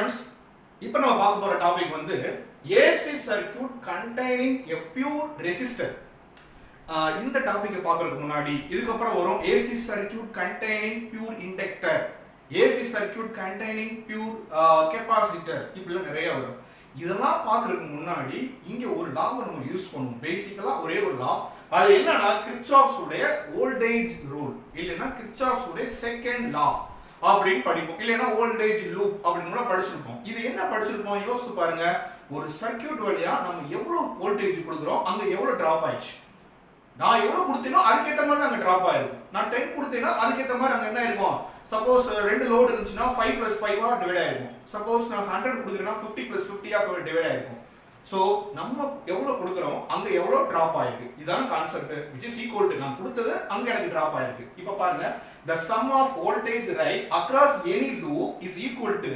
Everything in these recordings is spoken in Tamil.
ஃப்ரெண்ட்ஸ், இப்போ நம்ம பார்க்க போற டாபிக் வந்து ஏசி சர்க்யூட் கண்டெய்னிங் எ பியூர் ரெசிஸ்டர். இந்த டாபிக்கை பார்க்கறதுக்கு முன்னாடி இதுக்கப்புறம் வரும் AC circuit containing pure inductor, AC circuit containing pure capacitor, இப்படிலாம் நிறைய வரும். இதெல்லாம் பார்க்கறதுக்கு முன்னாடி இங்க ஒரு லாவை நம்ம யூஸ் பண்ணுவோம். பேசிக்கலா ஒரே ஒரு லா, அது என்னன்னா கிர்ச்சாஃப்ஸ் உடைய வோல்டேஜ் ரூல், இல்லைன்னா கிர்ச்சாஃப்ஸ் உடைய செகண்ட் லா அப்படின்னு படிப்போம். இல்லைன்னா வோல்டேஜ் லூப் அப்படின்னு கூட படிச்சிருப்போம். இது என்ன படிச்சிருப்போம் யோசித்து பாருங்க. ஒரு சர்க்யூட் வழியா நம்ம எவ்வளவு வோல்டேஜ் கொடுக்குறோம், அங்க எவ்வளவு டிராப் ஆயிடுச்சு. நான் எவ்வளவு கொடுத்தேனோ அதுக்கேற்ற மாதிரி அங்க டிராப் ஆயிருக்கும். நான் 10 கொடுத்தேன்னா அதுக்கேற்ற மாதிரி அங்க என்ன இருக்கும். சப்போஸ் 2 லோடு இருந்துச்சுன்னா 5 + 5 டிவைட் ஆயிருக்கும். சப்போஸ் நான் 100 கொடுக்குறேன்னா 50 + 50 டிவைட் ஆயிருக்கும். ஸோ நம்ம எவ்வளவு கொடுக்குறோம் அங்க எவ்வளவு டிராப் ஆயிருக்கு, இதான concept. which is equal to நான் கொடுத்தது அங்க எனக்கு டிராப் ஆயிருக்கு. இப்போ பாருங்க, the sum of voltage rise across any loop is equal to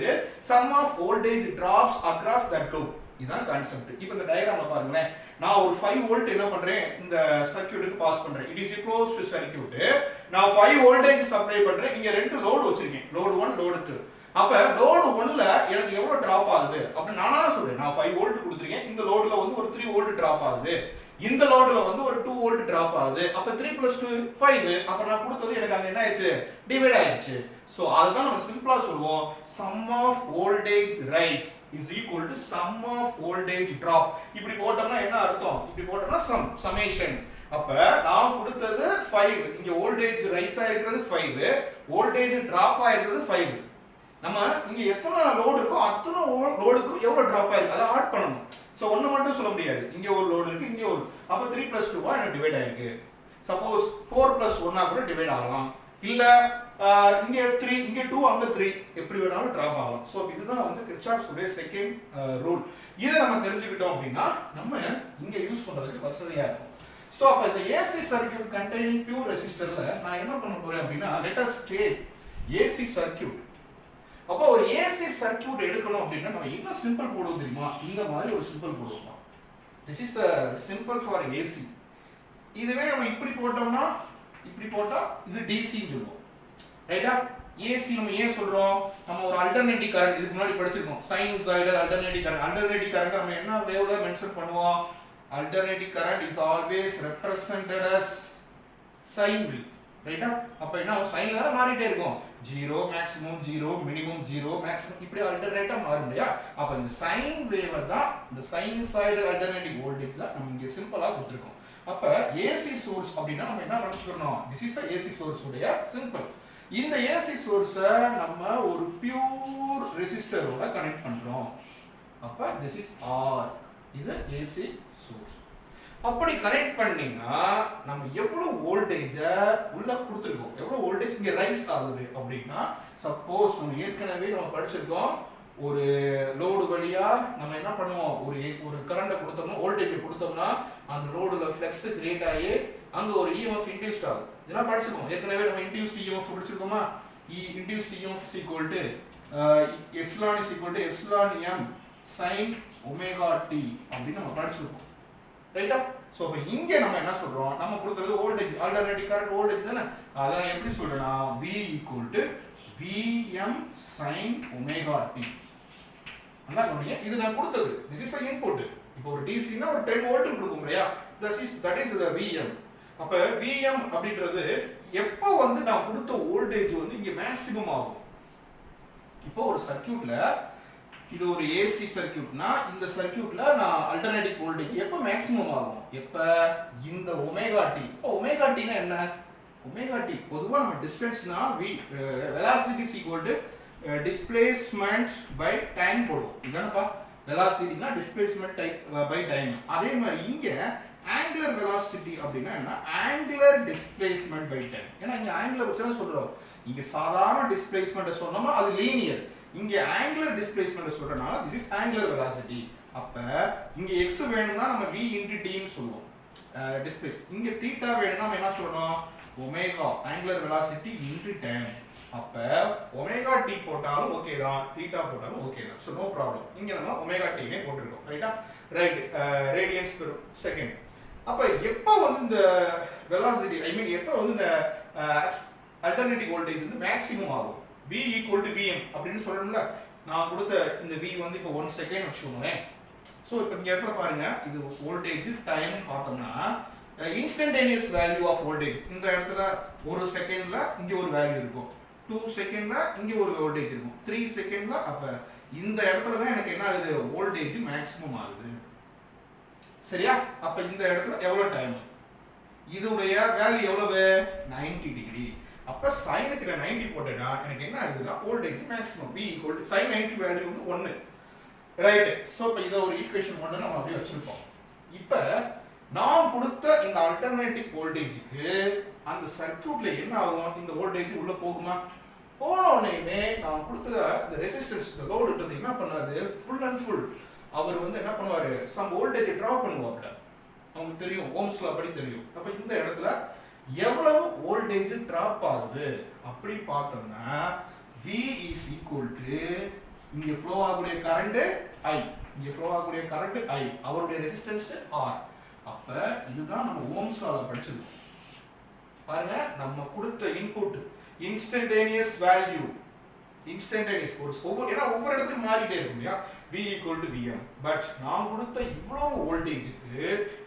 sum of voltage drops across that loop. இதான் கான்செப்ட். இப்போ இந்த டயகிராம்ல பாருங்களேன், நான் ஒரு 5 வோல்ட் என்ன பண்றேன் இந்த சர்க்யூட்டுக்கு பாஸ் பண்றேன். It is closed circuit. நான் 5 வோல்டேஜ் சப்ளை பண்றேன். இங்க 2 லோடு வச்சிருக்கேன், லோடு 1 லோடு 2. அப்ப லோடு 1ல எனக்கு எவ்வளவு டிராப் ஆகுது அப்படி நானா சொல்றேன். நான் 5 வோல்ட் கொடுத்திருக்கேன், இந்த லோடுல வந்து ஒரு 3 வோல்ட் டிராப் ஆகுது, இந்த லோடுல வந்து ஒரு 2 வோல்ட் டிராப் ஆகுது. அப்ப 3 + 2 5. அப்ப நான் கொடுத்தது எனக்கு அங்க என்ன ஆயிடுச்சு, டிவைட் ஆயிடுச்சு. சோ அதுதான் நம்ம சிம்பிளா சொல்லுவோம், sum of voltage rise is equal to sum of voltage drop. இப்படி போட்டோம்னா என்ன அர்த்தம், இப்படி போட்டோம்னா summation. அப்ப நான் கொடுத்தது 5, இங்க வோல்டேஜ் ரைஸ் ஆயிருக்கிறது 5, வோல்டேஜ் டிராப் ஆயிருக்கிறது 5. நம்ம இங்க எத்தனை லோடு இருக்கோ அத்தனை லோடுக்கு எவ்வளவு டிராப் ஆயிருக்கு அதை ஆட் பண்ணணும். சோ ஒண்ணு மட்டும் சொல்ல முடியாது, இங்க ஒரு லோடு இருக்கு, இங்க ஒரு, அப்ப 3 + 2 எனக்கு டிவைட் ஆயிருக்கு. சப்போஸ் 4 + 1 கூட டிவைட் ஆகலாம், இல்ல இங்க 3 இங்க 2 அங்க 3 எப்படி வேணாலும் டிராப் ஆகலாம். சோ இதுதான் வந்து கிர்ச்சாஃப்ஸ் உடைய செகண்ட் ரூல். இதை நம்ம தெரிஞ்சுக்கிட்டோம் அப்படின்னா நம்ம இங்க யூஸ் பண்றதுக்கு வசதியா இருக்கும். சோ அப்ப இந்த ஏசி சர்க்யூட் கண்டெய்னிங் பியூர் ரெசிஸ்டர்ல நான் என்ன பண்ண போறேன் அப்படின்னா, let us take AC circuit. அப்போ ஒரு ஏசி சர்க்யூட் எடுக்கணும் அப்படின்னா நம்ம என்ன சிம்பிள் போடுவோம் தெரியுமா, இந்த மாதிரி ஒரு சிம்பிள் போடுவோம். This is the simple for AC. இதுவே நம்ம இப்படி போட்டோம்னா, இப்படி போட்டா இது டிசின்னு சொல்லுவோம், ரைட்டா. ஏசி நம்ம ஏன் சொல்றோம், நம்ம ஒரு அல்டர்னேட்டிவ் கரண்ட் இதுக்கு முன்னாடி படிச்சிருக்கோம், sinusoidal alternative current. Alternative current நம்ம என்ன வேவ்ல மென்ஷன் பண்ணுவோம், alternative current is always represented as sine wave, ரைட்டா. அப்ப என்ன சைன்ல தான் மாறிட்டே இருக்கும், 0 மேக்ஸிமம் 0 மினிமம் 0 மேக்ஸிமம் இப்படி ஆல்டர்னேட்டா மாறும் இல்லையா. அப்ப இந்த சைன் வேவ் தான், இந்த சைனூசாய்டல் அல்டர்னேட்டிவ் வோல்டேஜ் தான் நம்ம இங்க சிம்பிளா கொடுத்திருக்கோம். அப்ப ஏசி சோர்ஸ் அப்படினா நம்ம என்ன நினைச்சுக்கணும், this is the AC source உடைய சிம்பிள். இந்த ஏசி சோர்ஸை நம்ம ஒரு பியூர் ரெசிஸ்டரோட கனெக்ட் பண்றோம். அப்ப திஸ் இஸ் ஆர், இது ஏசி சோர்ஸ். அப்படி கனெக்ட் பண்ணீங்கன்னா நம்ம எவ்வளவு வோல்டேஜ் உள்ள கொடுத்துருக்கோம், எவ்வளவு வோல்டேஜ் இங்க ரைஸ் ஆகுது அப்படின்னா, சப்போஸ் நம்ம ஏற்கனவே நம்ம படிச்சிருக்கோம், ஒரு லோடு வழியா நம்ம என்ன பண்ணுவோம், ஒரு கரண்ட் கொடுத்தோம்னா, வோல்டேஜ் கொடுத்தோம்னா அந்த லோடுல ஃப்ளக்ஸ் கிரியேட் ஆகி அங்க ஒரு EMF இன்டியூஸ்ட் ஆகும். இதெல்லாம் படிச்சிருக்கோம் ஏற்கனவே. நம்ம இன்டியூஸ்ட் EMF படிச்சிருக்கோமா, induced EMF is equal to epsilon is equal to epsilon m sin omega t அப்படின்னு நம்ம படிச்சிருக்கோம், ரைட்டா. சோ அப்ப இங்க நம்ம என்ன சொல்றோம், நம்ம கொடுக்கிறது வோல்டேஜ், ஆல்டர்னேட்டிவ் கரண்ட் வோல்டேஜ் தானே. அத நான் எப்படி சொல்றேன்னா, V = Vm sin omega t. நல்லா கவனிங்க, இது நான் கொடுத்தது, this is the input. இப்போ ஒரு DC னா ஒரு 10 வோல்ட் கொடுக்கும் இல்லையா, that is the Vm. அப்ப Vm அப்படின்றது எப்போ வந்து நான் கொடுத்த வோல்டேஜ் வந்து இங்க மேக்ஸிமம் ஆகும். இப்போ ஒரு சர்க்யூட்ல, இது ஒரு ஏசி சர்க்யூட்னா இந்த சர்க்யூட்ல நான் அல்டர்னேட்டிவ் வோல்டேஜ் எப்போ மேக்ஸிமம் ஆகும், எப்ப இந்த ஒமேகா டி. இப்போ ஒமேகா டி னா என்ன, ஒமேகா டி பொதுவா நம்ம டிஸ்டன்ஸ்னா velocity is equal to displacement by time போடுவோம். இதானப்பா velocity னா displacement by time. அதே மாதிரி இங்க angular velocity அப்படினா என்ன, angular displacement by time. ஏன்னா இங்க angular வச்சா சொல்றோம், இங்க சாதாரண displacement சொன்னோமா அது லீனியர், இங்க angular displacement சொல்றனால this is angular velocity. அப்ப இங்க x வேணும்னா நம்ம v × t ன்னு சொல்லுவோம், displace. இங்க θ வேணும்னா நம்ம என்ன சொல்லணும், ஒமேகா angular velocity × time. அப்ப ஒமேகா t போட்டாலும் ஓகே தான், θ போட்டாலும் ஓகே தான். So no problem. இங்க நம்ம ஒமேகா t னே போட்டுறோம், ரைட்டா. Right, radians per second. அப்ப எப்ப வந்து இந்த velocity, ஐ மீன் எப்ப வந்து இந்த அல்டர்னேட்டிவ் வோல்டேஜ் வந்து மேக்ஸிமம் ஆகும், V = Vm அப்படின்னு சொல்றோம்ல. நான் கொடுத்த இந்த V வந்து இப்போ 1 செகண்ட் வச்சுக்கோங்களேன். ஸோ இப்போ இந்த இடத்துல பாருங்க, இது வோல்டேஜ் டைம் பார்த்தோம்னா இன்ஸ்டன்டேனியஸ் வேல்யூ ஆஃப் வோல்டேஜ் இந்த இடத்துல 1 செகண்ட்ல இங்க ஒரு வேல்யூ இருக்கும், 2 செகண்ட்ல இங்க ஒரு வோல்டேஜ் இருக்கும், 3 செகண்ட்ல. அப்ப இந்த இடத்துல தான் எனக்கு என்ன ஆகுது, வோல்டேஜ் மேக்ஸிமம் ஆகுது. சரியா? அப்ப இந்த இடத்துல எவ்வளவு டைம், இதுடைய வேல்யூ எவ்வளவு, 90 டிகிரி. அப்ப சைனுக்கு 90 போட்டேன்னா எனக்கு என்ன ஆகுதுன்னா voltage maximum V = sin 90 value வந்து 1. ரைட். சோ இப்போ இத ஒரு ஈக்குவேஷன் 1 நம்ம அப்படியே வச்சிருப்போம். இப்போ நான் கொடுத்த இந்த அல்டர்னேட்டிவ் வோல்டேஜ்க்கு அந்த சர்க்யூட்ல என்ன ஆகும், இந்த வோல்டேஜ் உள்ள போகுமா, போன உடனே நான் கொடுத்த இந்த ரெசிஸ்டன்ஸ் இந்த லோடுன்றது என்ன பண்ணாது, ஃபுல் அண்ட் ஃபுல் அவர் வந்து என்ன பண்ணுவாரு, சம் வோல்டேஜ் டிராப் பண்ணுவாப்ல. உங்களுக்கு தெரியும், ஓம்ஸ் லா படி தெரியும். அப்ப இந்த இடத்துல எவ்வளவு வோல்டேஜ் டிராப் ஆகுது அப்படி பார்த்தோம்னா V = இங்க ஃப்ளோ ஆகக்கூடிய கரண்ட் I, இங்க ஃப்ளோ ஆகக்கூடிய கரண்ட் I, அவருடைய ரெசிஸ்டன்ஸ் R. அப்ப இதுதான் நம்ம ஓம்ஸ் லால படிச்சிருக்கோம். பாருங்க, நம்ம கொடுத்த இன்புட் இன்ஸ்டன்டேனியஸ் வேல்யூ, இன்ஸ்டன்டேனியஸ் ஒவ்வொரு இடத்துலயும் மாறிட்டே இருக்கும் இல்லையா, V = Vm. பட் நான் கொடுத்த இவ்வளவு வோல்டேஜுக்கு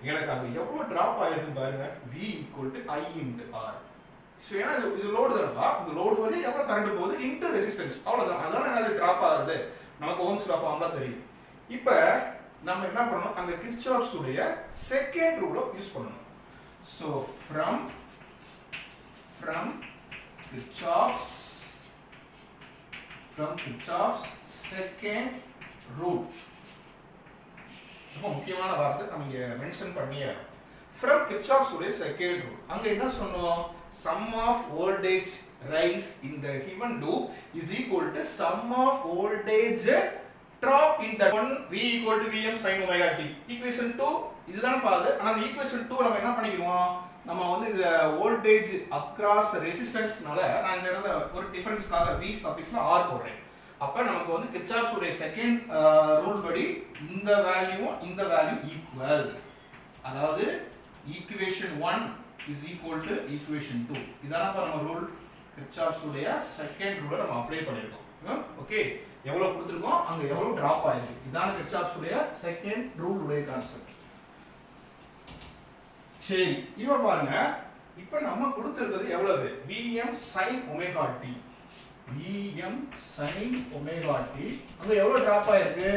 எனக்கு அது எவ்வளவு டிராப் ஆயிருக்கு பாருங்க, V = I × R. ஸோ ஏன்னா இது லோடு தானப்பா, இந்த லோடு வழி எவ்வளவு கரண்ட் போகுது இன்டு ரெசிஸ்டன்ஸ், அவ்வளவுதான். அதனால என்ன டிராப் ஆகுது, நமக்கு ஓம்ஸ் லா ஃபார்முலா தெரியும். இப்போ நம்ம என்ன பண்ணணும், அந்த கிர்ச்சாஃப்ஸ் உடைய செகண்ட் ரூலை யூஸ் பண்ணணும். So from Kirchhoff's second rule, ரொம்ப முக்கியமான வார்த்தை நம்ம இங்க மென்ஷன் பண்ணியே. From Kirchhoff's உடைய செகண்ட் ரூல் அங்க என்ன சொன்னோம், sum of voltage rise in the given loop is equal to sum of voltage drop in the one V = Vm sin omega t. Equation 2 இதுதான் பாது. ஆனா இந்த ஈக்குவேஷன் 2 நம்ம என்ன பண்ணிடுவோம், நம்ம வந்து இந்த வோல்டேஜ் அக்ராஸ் ரெசிஸ்டன்ஸ்னால நான் இந்த இடத்துல ஒரு டிஃபரன்ஸ்க்காக V சஃபிக்ஸ்ல R போடுறேன். அப்ப நமக்கு வந்து கிர்ச்சாஃப்ஸ் உடைய செகண்ட் ரூல் படி இந்த வேல்யூவும் இந்த வேல்யூ ஈக்குவல். அதாவது equation 1 is equal to equation 2. இதானப்பா நம்ம ரூல், கிர்ச்சாஃப்ஸ் உடைய செகண்ட் ரூலை நம்ம அப்ளை பண்ணிருக்கோம். ஓகே, எவ்வளவு கொடுத்திருக்கோம், அங்க எவ்வளவு டிராப் ஆயிருக்கு, இதான கிர்ச்சாஃப்ஸ் உடைய செகண்ட் ரூல் உடைய கான்செப்ட். சரி, இப்போ பாருங்க, இப்போ நம்ம கொடுத்திருக்கிறது எவ்வளவு, Vm sin omega t. Vm sin omega t அங்க எவ்வளவு டிராப் ஆயிருக்கு,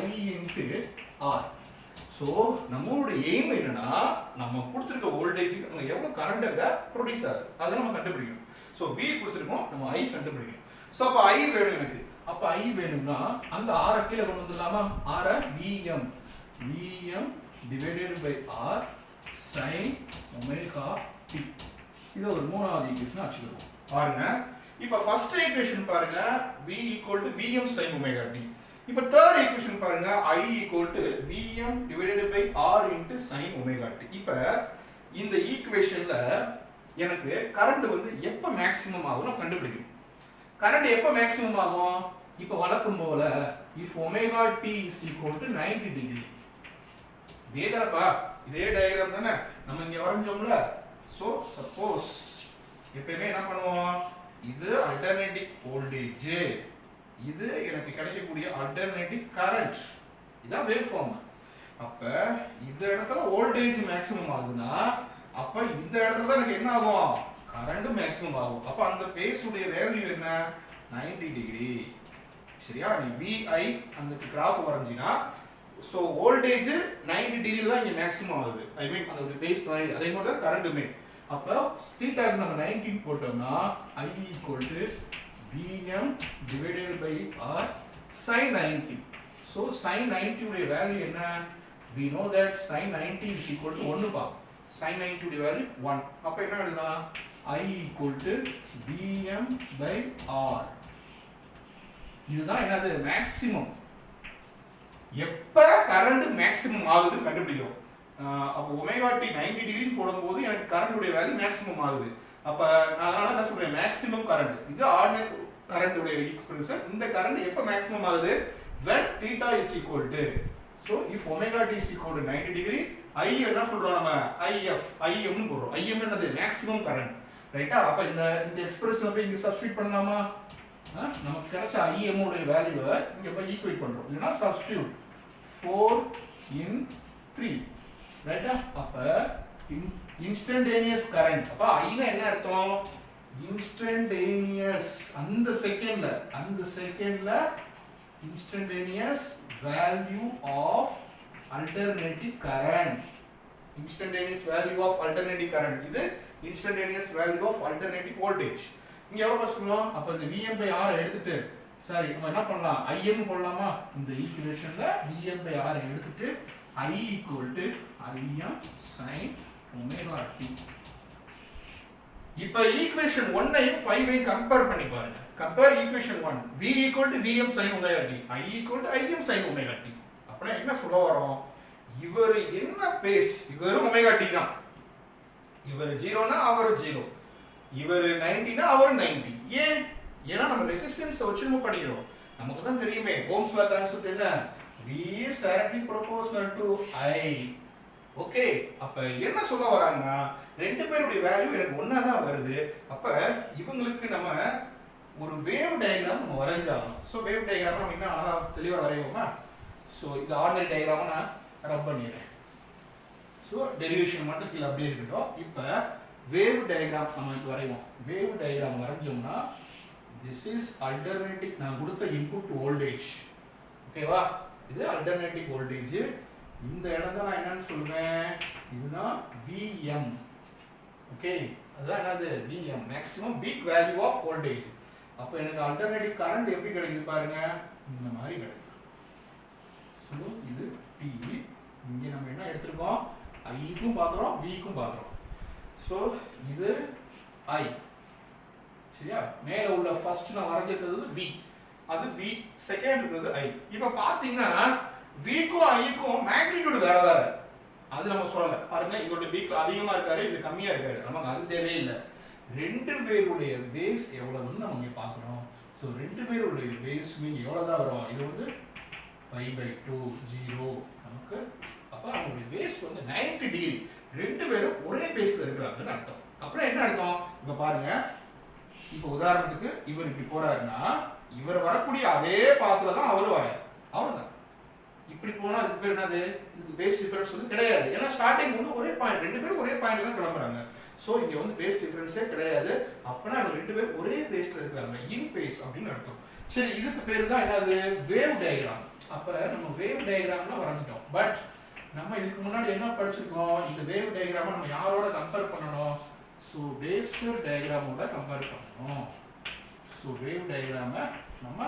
I × R. சோ நம்மளோட எய்ம் என்னன்னா, நம்ம கொடுத்திருக்க வோல்டேஜ்க்கு அங்க எவ்வளவு கரண்ட் அங்க ப்ரொடியூஸ் ஆகுது அதை நம்ம கண்டுபிடிக்கணும். சோ V கொடுத்திருக்கோம், நம்ம I கண்டுபிடிக்கணும். சோ அப்ப I வேணும் எனக்கு. அப்ப I வேணும்னா அந்த R கீழ கொண்டு வந்துடலாமா, R Vm divided by R sin omega t. இது ஒரு மூணாவது ஈக்குவேஷன் ஆச்சுடுவோம். பாருங்க, இப்போ ஃபர்ஸ்ட் ஈக்குவேஷன் பாருங்க, V = Vm sin omega t. இப்போ தேர்ட் ஈக்குவேஷன் பாருங்க, I = Vm divided by R × sin omega t. இப்போ இந்த ஈக்குவேஷன்ல எனக்கு கரண்ட் வந்து எப்ப மேக்ஸிமம் ஆகும்னு கண்டுபிடிக்கணும். கரண்ட் எப்ப மேக்ஸிமம் ஆகும், இப்போ வழக்கம் போல if omega t = 90 டிகிரி. இதேதானப்பா, இதே டயகிராம் தானே நம்ம இங்க வரைஞ்சோம்ல. சோ சப்போஸ் எப்பவுமே என்ன பண்ணுவோம், இது அல்டர்னேட்டிவ் வோல்டேஜ், இது எனக்கு கிடைக்கக்கூடிய அல்டர்னேட்டிவ் கரண்ட், இதான் வேவ் ஃபார்ம். அப்ப இந்த இடத்துல வோல்டேஜ் மேக்ஸிமம் ஆகுதுன்னா அப்ப இந்த இடத்துல தான் எனக்கு என்ன ஆகும், கரண்ட் மேக்ஸிமம் ஆகும். அப்ப அந்த பேஸ் உடைய வேல்யூ என்ன, 90 டிகிரி. சரியா, நீ VI அந்த கிராஃப் வரைஞ்சினா சோ வோல்டேஜ் 90 டிகிரி தான் இங்க மேக்ஸிமம் ஆகுது. ஐ மீன் அந்த பேஸ் பாயிண்ட், அதே மாதிரி தான் கரண்ட்மே. அப்ப தீட்டாக்கு நம்ம 19 போட்டோம்னா I = Vm divided by R sin 90. So sin 90 உடைய வேல்யூ என்ன, we know that sin 90 is equal to 1 பா. sin 90 உடைய வேல்யூ 1. அப்ப என்ன எழுதலாம், I = Vm by R. இதுதான் என்னது, மேக்ஸிமம். எப்ப கரண்ட் மேக்ஸிமம் ஆகுது கண்டுபிடிக்கிறோம். அப்ப ஒமேகா t 90 டிகிரி போடும்போது எனக்கு கரண்ட் உடைய வேல்யூ மேக்ஸிமம் ஆகுது. அப்ப நான் அதனால என்ன சொல்றேன், மேக்ஸிமம் கரண்ட். இது ஆர்டினரி கரண்ட் உடைய எக்ஸ்பிரஷன். இந்த கரண்ட் எப்ப மேக்ஸிமம் ஆகுது, when theta is equal to, so if omega t is equal to 90 degree, I என்ன சொல்றோம், நம்ம Im னு போடுறோம். Im என்னது, மேக்ஸிமம் கரண்ட். ரைட்டா? அப்ப இந்த எக்ஸ்பிரஷன் போய் இங்க சப்ஸ்டிட்யூட் பண்ணலாமா, நமக்கு கிடைச்ச IM உடைய வேல்யூவை இங்க போய் ஈக்குவேட் பண்றோம் இல்லனா சப்ஸ்டிட்யூட் 4 in 3 ரைட்டா அப்ப இன்ஸ்டன்டேனியஸ் கரண்ட் அப்ப I னா என்ன அர்த்தம் இன்ஸ்டன்டேனியஸ் அந்த செகண்ட்ல instantaneous value of alternating current instantaneous value of alternating current இது instantaneous value of alternating voltage இங்க எவ்வளவு சொல்றோம் அப்ப இந்த Vm by R எடுத்துட்டு சரி நம்ம என்ன பண்ணலாம் Im போடலாமா இந்த ஈக்குவேஷன்ல Vm by R எடுத்துட்டு I equal to Im sin omega t இப்ப ஈக்குவேஷன் 1 ஐ 5 ஐ கம்பேர் பண்ணி பாருங்க compare equation 1 V equal to Vm sin omega t I equal to Im sin omega t அப்பனா என்ன சொல்ல வரோம் இவர் என்ன பேஸ் இவர் omega t தான் இவர் 0 னா அவர் 0 இவர் 90 னா அவர் 90 ஏன்னா நம்ம ரெசிஸ்டன்ஸ் வச்சு நம்ம படிக்கிறோம் நமக்கு தான் தெரியுமே ஓம்ஸ் லா கான்செப்ட் என்ன V is directly proportional to I okay அப்ப என்ன சொல்ல வராங்கன்னா ரெண்டு பேருடைய வேல்யூ எனக்கு ஒண்ணா தான் வருது அப்ப இவங்களுக்கு நம்ம ஒரு வேவ் டயகிராம் நம்ம வரைஞ்சாகணும் சோ வேவ் டயகிராம் நம்ம இன்னும் அழகா தெளிவா வரைவோமா சோ இது ஆர்டினரி டயகிராம் நான் ரப் பண்ணிடுறேன் சோ டெரிவேஷன் மட்டும் கீழ அப்படியே இருக்கட்டும் இப்போ வேவ் டயகிராம் நம்ம இப்ப வரைவோம் வேவ் டயகிராம் வரைஞ்சோம்னா this is alternating நான் கொடுத்த இன்புட் வோல்டேஜ் ஓகேவா இது alternating வோல்டேஜ் இந்த இடம் தான் நான் என்னன்னு சொல்றேன் இதுதான் Vm ஓகே அதான் என்னது Vm maximum peak value of voltage அப்ப எனக்கு ஆல்டர்னேட்டிவ் கரண்ட் எப்படி கிடைக்குது பாருங்க இந்த மாதிரி கிடைக்கும் சோ இது T இங்க நம்ம என்ன எடுத்துறோம் I க்கும் பார்க்கறோம் V க்கும் பார்க்கறோம் சோ இது I சரியா மேல உள்ள ஃபர்ஸ்ட் நான் வரைஞ்சது V அது V செகண்ட் இருக்குது I இப்போ பாத்தீங்கன்னா V க்கும் I க்கும் மேக்னிட்யூட் வேற வேற அது நம்ம சொல்லல பாருங்க இதோட B அதிகமா இருக்காரு இது கம்மியா இருக்காரு நமக்கு அது தேவையே இல்ல ரெண்டு பேருடைய பேஸ் எவ்வளவுன்னு நம்ம இங்க பார்க்கறோம் சோ ரெண்டு பேருடைய பேஸ் மீன் எவ்வளவு தான் வரும் இது வந்து pi by 2 0 நமக்கு அப்ப அவங்களுடைய பேஸ் வந்து 90 டிகிரி ரெண்டு பேரும் ஒரே பேஸ்ல இருக்காங்கன்னு அர்த்தம் அப்புறம் என்ன அர்த்தம் இங்க பாருங்க இப்போ உதாரணத்துக்கு இவர் இப்படி போறாருன்னா இவர் வரக்கூடிய அதே பாத்துல தான் அவரு வராரு அவ்வளவுதான் இப்படி போனா அதுக்கு பேர் என்னது இதுக்கு பேஸ் டிஃபரன்ஸ் வந்து கிடையாது ஏன்னா ஸ்டார்டிங் வந்து ஒரே பாயிண்ட் ரெண்டு பேரும் ஒரே பாயிண்ட்ல தான் கிளம்புறாங்க சோ இங்க வந்து பேஸ் டிஃபரன்ஸே கிடையாது அப்பனா அவங்க ரெண்டு பேரும் ஒரே பேஸ்ல இருக்காங்க இன் பேஸ் அப்படின்னு அர்த்தம் சரி இதுக்கு பேர் தான் என்னது வேவ் டயகிராம் அப்ப நம்ம வேவ் டயகிராம்னா வரைஞ்சிட்டோம் பட் நம்ம இதுக்கு முன்னாடி என்ன படிச்சிருக்கோம் இந்த வேவ் டயகிராமை நம்ம யாரோட கம்பேர் பண்ணணும் சோ பேஸர் டயகிராமோட கம்பேர் பண்ணணும் சோ வேவ் டயகிராமை நம்ம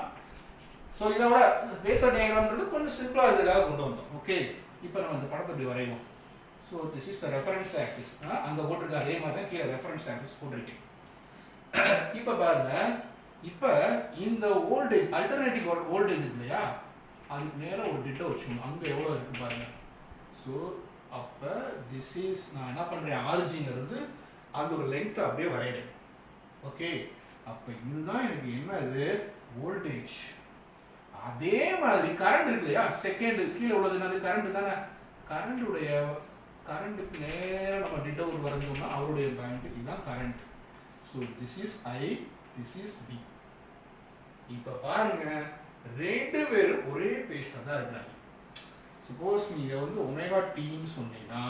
சோ இதோட பேஸர் டயகிராம்ன்றது கொஞ்சம் சிம்பிளா இதுக்காக கொண்டு வந்தோம் ஓகே இப்போ நம்ம இந்த படத்தை இப்படி வரைவோம் so this is the reference axis அங்க போட்டுருக்க அதே மாதிரி தான் கீழ ரெஃபரன்ஸ் ஆக்சிஸ் போட்டுருக்கேன் இப்போ பாருங்க இப்போ இந்த வோல்டேஜ் அல்டர்னேட்டிவ் வோல்டேஜ் இல்லையா அதுக்கு நேரா ஒரு டிட்டோ வச்சுக்கணும் அங்க எவ்வளவு இருக்கு பாருங்க சோ அப்ப திஸ் இஸ் நான் என்ன பண்றேன் ஆரிஜின்ல இருந்து அதோட லெந்த் அப்படியே வரையறேன் ஓகே அப்ப இதுதான் எனக்கு என்ன இது வோல்டேஜ் அதே மாதிரி கரண்ட் இருக்கு இல்லையா செகண்ட் கீழ உள்ளது என்னது கரண்ட் தானே கரண்டுடைய கரண்ட்டுக்கு நேரா நம்ம டிட்டோ வரைஞ்சோம்னா அவருடைய பாயிண்ட் இதுதான் current so this is I this is V இப்ப பாருங்க ரெண்டு பேரும் ஒரே பேஸ்ல தான் இருக்காங்க சப்போஸ் நீங்க வந்து ஒமேகா t ன்னு சொன்னீங்கன்னா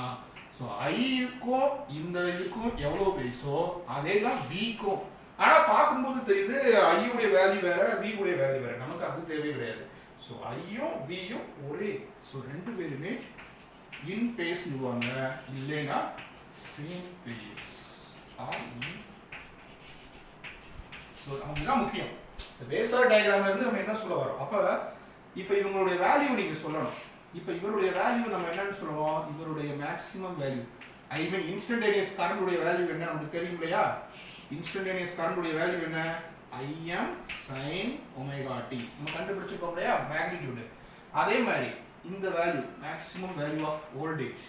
சோ I க்கும் இந்த இதுக்கும் எவ்வளவு பேஸோ அதே தான் V க்கும் ஆனா பாக்கும்போது தெரியுது I உடைய வேல்யூ வேற V உடைய வேல்யூ வேற நமக்கு அது தேவையே கிடையாது சோ I யும் V யும் ஒரே சோ ரெண்டு பேருமே இன் பேஸ் சொல்லுவாங்க இல்லைனா same phase or in so அதுதான் முக்கியம் இந்த பேஸர் டயகிராம்ல இருந்து நம்ம என்ன சொல்ல வரோம் அப்ப இப்போ இவங்களுடைய வேல்யூ நீங்க சொல்லணும் இப்போ இவருடைய வேல்யூ நம்ம என்னன்னு சொல்லுவோம் இவருடைய maximum value I mean instantaneous current உடைய வேல்யூ என்ன நமக்கு தெரியும் இல்லையா இன்ஸ்டன்டேனியஸ் கரண்ட் உடைய வேல்யூ என்ன Im sin omega t நம்ம கண்டுபிடிச்சிருக்கோம் இல்லையா மேக்னிட்யூட் அதே மாதிரி இந்த value maximum value of voltage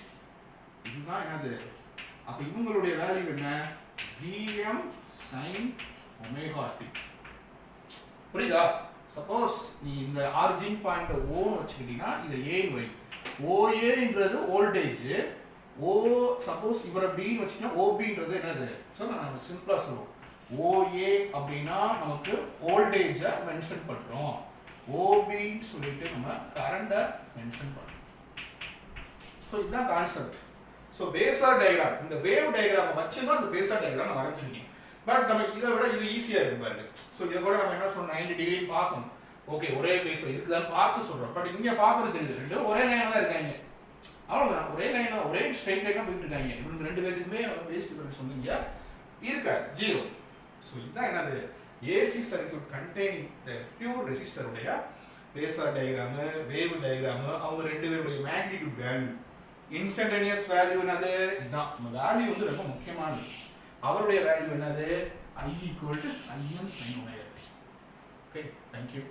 இதுதான் என்னது அப்ப இவங்களுடைய வேல்யூ என்ன Vm sin omega t புரியுதா சப்போஸ் நீ இந்த ஆரிஜின் பாயிண்ட் O ன்னு வச்சுக்கிட்டீங்கன்னா இத A ன்னு வை OA ன்றது வோல்டேஜ் O சப்போஸ் இவர B ன்னு வச்சிட்டா OB ன்றது என்னது சோ நான் சிம்பிளா சொல்றோம் OA அப்படின்னா நமக்கு வோல்டேஜை மென்ஷன் பண்றோம், OB சொல்லிட்டு நம்ம கரண்ட்டை மென்ஷன் பண்றோம். ஸோ இதுதான் கான்செப்ட். ஸோ பேஸர் டயக்ராம், இந்த வேவ் டயக்ராம் வச்சு தான் அந்த பேஸர் டயக்ராம் நான் வரைஞ்சிருக்கேன். பட் நமக்கு இதை விட இது ஈஸியாக இருக்கு பாருங்க. ஸோ இதை கூட நம்ம என்ன சொல்றோம், 90 டிகிரி பார்க்கணும். ஓகே, ஒரே பேஸ்ல இருக்குதான்னு பார்த்து சொல்றோம். பட் இங்கே பார்த்துட்டு தெரியுது ரெண்டு ஒரே லைனாக தான் இருக்காங்க. அவ்வளோதான், ஒரே லைனா ஒரே ஸ்ட்ரைட் லைனாக போயிட்டு இருக்காங்க. இவங்க ரெண்டு பேருக்குமே பேஸ் டிஃபரன்ஸ் சொன்னீங்க இருக்க 0. ஸோ இதுதான் என்னது, AC circuit containing the pure ரெசிஸ்டருடைய பேஸர் டயக்ராமு, வேவ் டயக்ராமு, அவங்க ரெண்டு பேருடைய மேக்னிடியூட் வேல்யூ, இன்ஸ்டன்டேனியஸ் வேல்யூ என்னது, இதுதான் நம்ம வேல்யூ வந்து ரொம்ப முக்கியமானது. அவருடைய வேல்யூ என்னது, I = Im sin omega t. Okay, thank you.